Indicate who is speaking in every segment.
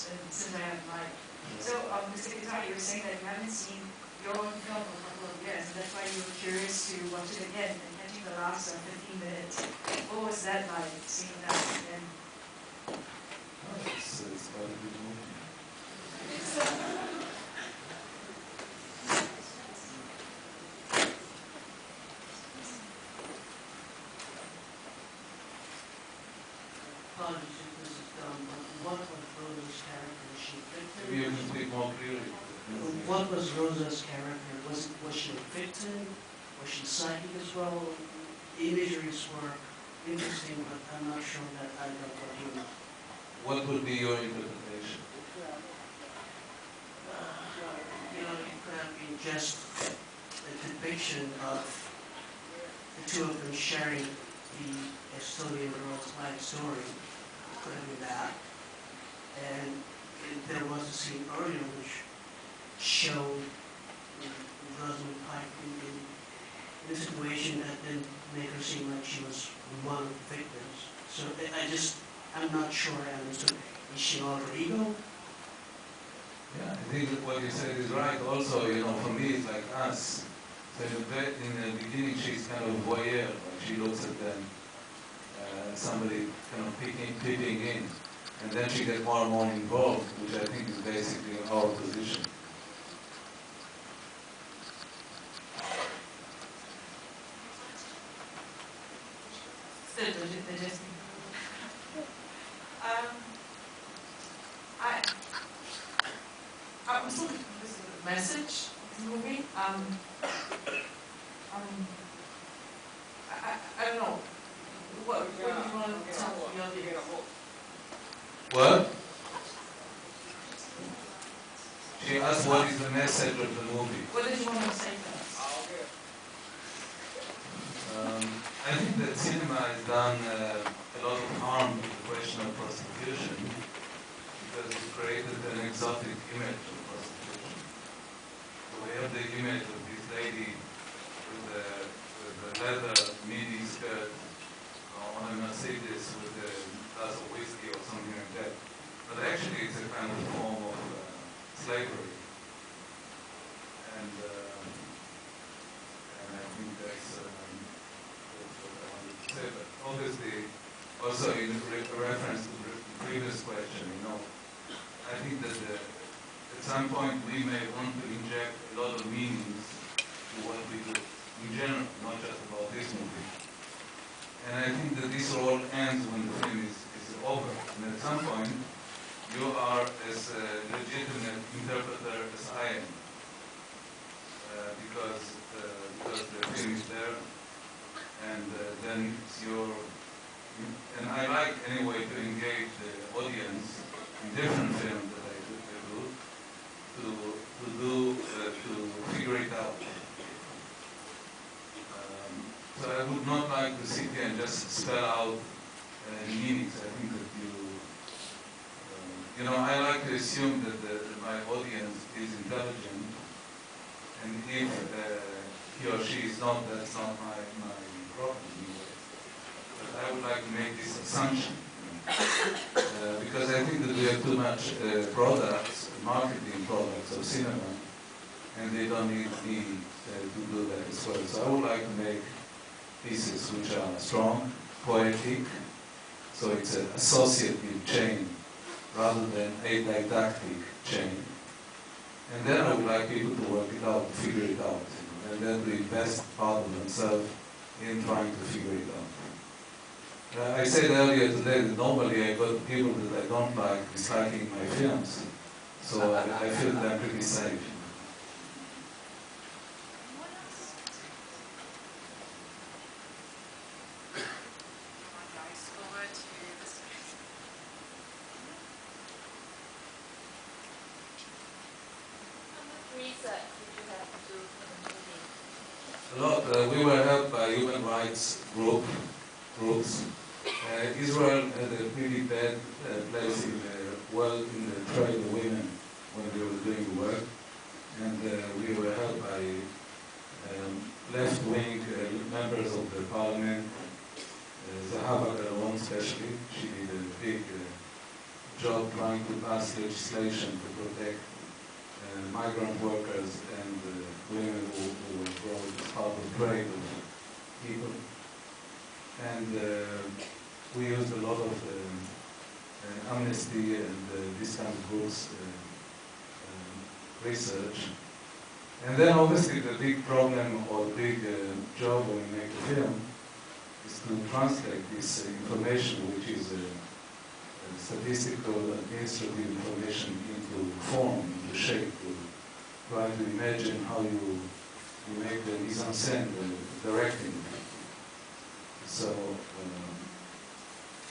Speaker 1: since I have life. So, Mr. Gitai, you were saying that you haven't seen your own film for a couple of years, and that's why you were curious to watch it again and catching the last 15 minutes. What was that like, seeing that again?
Speaker 2: Oh, it's quite a good movie.
Speaker 3: What was Rosa's character? Was she a victim?
Speaker 2: Maybe you can speak more clearly.
Speaker 3: What was Rosa's character? Was she a victim? Was she psychic as well? Imageries were interesting, but I'm not sure that I got what you know.
Speaker 2: What would be your interpretation?
Speaker 3: It could have been just a depiction of the two of them sharing the Estonian girl's life story. It could have been that. And there was a scene earlier which showed Rosamund Pike in a situation that didn't make her seem like she was one of the victims. So I'm not sure I understood. Is she alter ego?
Speaker 2: Yeah, I think that what you said is right. Also, for me, it's like us. So in the beginning, she's kind of voyeur. Like she looks at them, somebody kind of peeping in. And then she gets more and more involved, which I think is basically our position.
Speaker 1: I'm still confused with the message of the movie. I don't know. What do you want to tell the audience?
Speaker 2: What? She asked what is the message of the movie.
Speaker 1: What did you want to say to us?
Speaker 2: I think that cinema has done a lot of harm to the question of prostitution because it created an exotic image of prostitution. So we have the image of this lady with a leather mini skirt on a Mercedes with a glass of whiskey or something like that. But actually it's a kind of form of slavery. And I think that's what I wanted to say. But obviously, also in reference to the previous question, I think that at some point we may want to inject a lot of meanings to what we do in general, not just about this movie. And I think that this all ends when the film is over. And at some point, you are as a legitimate interpreter as I am. Because the film is there, and then it's your... And I like, anyway, to engage the audience in different films that I do, to figure it out. So I would not like to sit here and just spell out meanings. I think that I like to assume that my audience is intelligent, and if he or she is not, that's not my problem anyway. But I would like to make this assumption. Because I think that we have too much products, marketing products of cinema, and they don't need me to do that as well. So I would like to make pieces which are strong, poetic, so it's an associative chain rather than a didactic chain. And then I would like people to work it out, figure it out, and then to invest part of themselves in trying to figure it out. I said earlier today that normally I got people that I don't like disliking my films, so I feel that I'm pretty safe. A lot. We were helped by human rights groups. Israel had a pretty bad place in the trade of women when we were doing the work, and we were helped by left-wing members of the parliament. Zahava Galwan especially, she did a big job trying to pass legislation to protect migrant workers and women who were brought as part of trade of people. And we used a lot of Amnesty and this kind of groups research. And then obviously the big problem or the big job when we make a film is to translate this information, which is statistical, administrative information, into form, into shape, to try to imagine how you make the mise en scène, the directing. So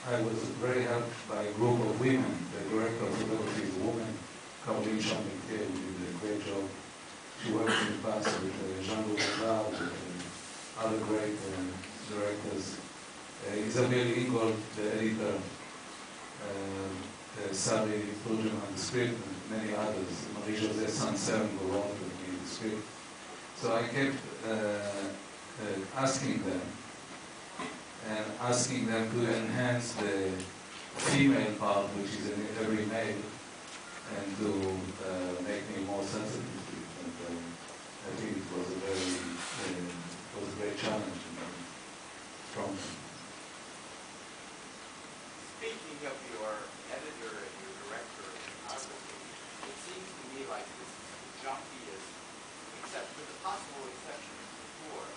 Speaker 2: I was very helped by a group of women. The director of photography is a woman, Caroline Champetier, who did a great job. She worked in the past with Jean-Louis Godard, with other great directors. Isabelle Ingold, the editor, Sally Fulgerman, the script, and many others. Marie-Josée Sancerre, who wrote with me the script. So I kept asking them to enhance the female part, which is in every male, and to make me more sensitive to it. And I think it was a great challenge from them.
Speaker 4: Speaking of your editor and your director of photography, it seems to me like this is the jumpiest, except with the possible exception of before,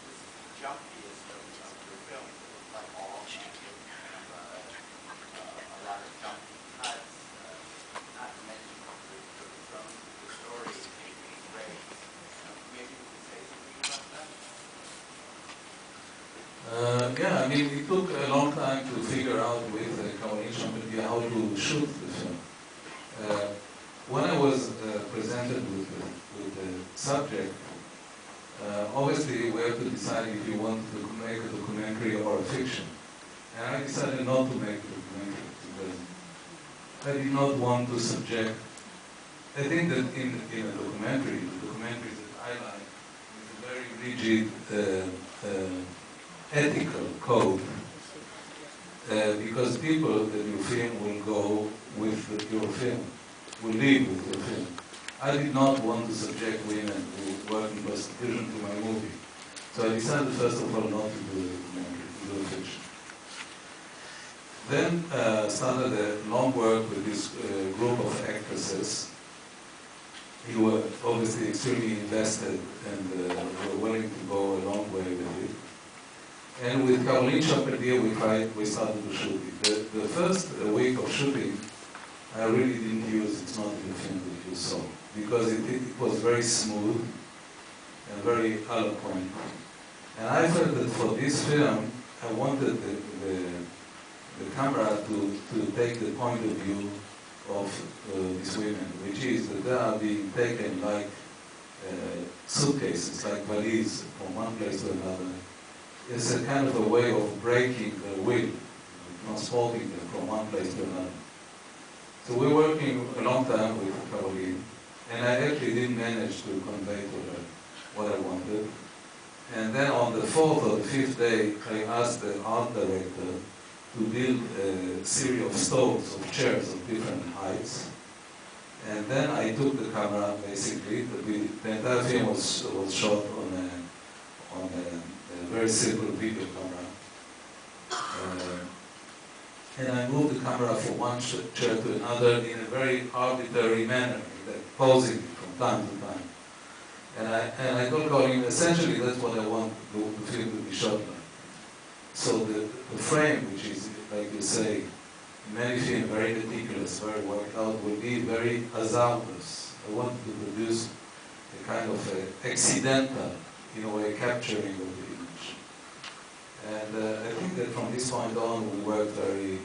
Speaker 4: this is the jumpiest of your films. It looks like all kind of a lot of jumpy cuts, not to mention the story is great. Maybe you could say something about that?
Speaker 2: Yeah, I mean, it took a long time to figure out with Caroline Champetier how to shoot the film. When I was presented with the subject, obviously we have to decide if you want to make a documentary or a fiction. And I decided not to make a documentary because I did not want to subject. I think that in a documentary, the documentaries that I like, is a very rigid ethical code, because people that you film will go with your film, will live with your film. I did not want to subject women who work in prostitution to my movie. So I decided first of all not to do a documentary, to do a fiction. Then started a long work with this group of actresses. You were obviously extremely invested and were willing to go a long way with it. And with Caroline Champetier, we started to shoot it. The first week of shooting, I really didn't use, it's not in the film that you saw, because it was very smooth and very eloquent. And I felt that for this film, I wanted the camera to take the point of view of these women, which is that they are being taken like suitcases, like valises, from one place to another. It's a kind of a way of breaking the will, transporting them from one place to another. So we're working a long time with Caroline, and I actually didn't manage to convey to her what I wanted. And then on the fourth or the fifth day, I asked the art director to build a series of stalls, of chairs of different heights. And then I took the camera, basically. The entire film was shot on a very simple video camera. And I moved the camera from one chair to another in a very arbitrary manner, like posing from time to time. And I told Colin, essentially that's what I want the film to be shot like. So the frame, which is, like you say, in many films, very meticulous, very worked out, will be very hazardous. I wanted to produce a kind of accidental, in a way, capturing of the image. And I think that from this point on, we worked very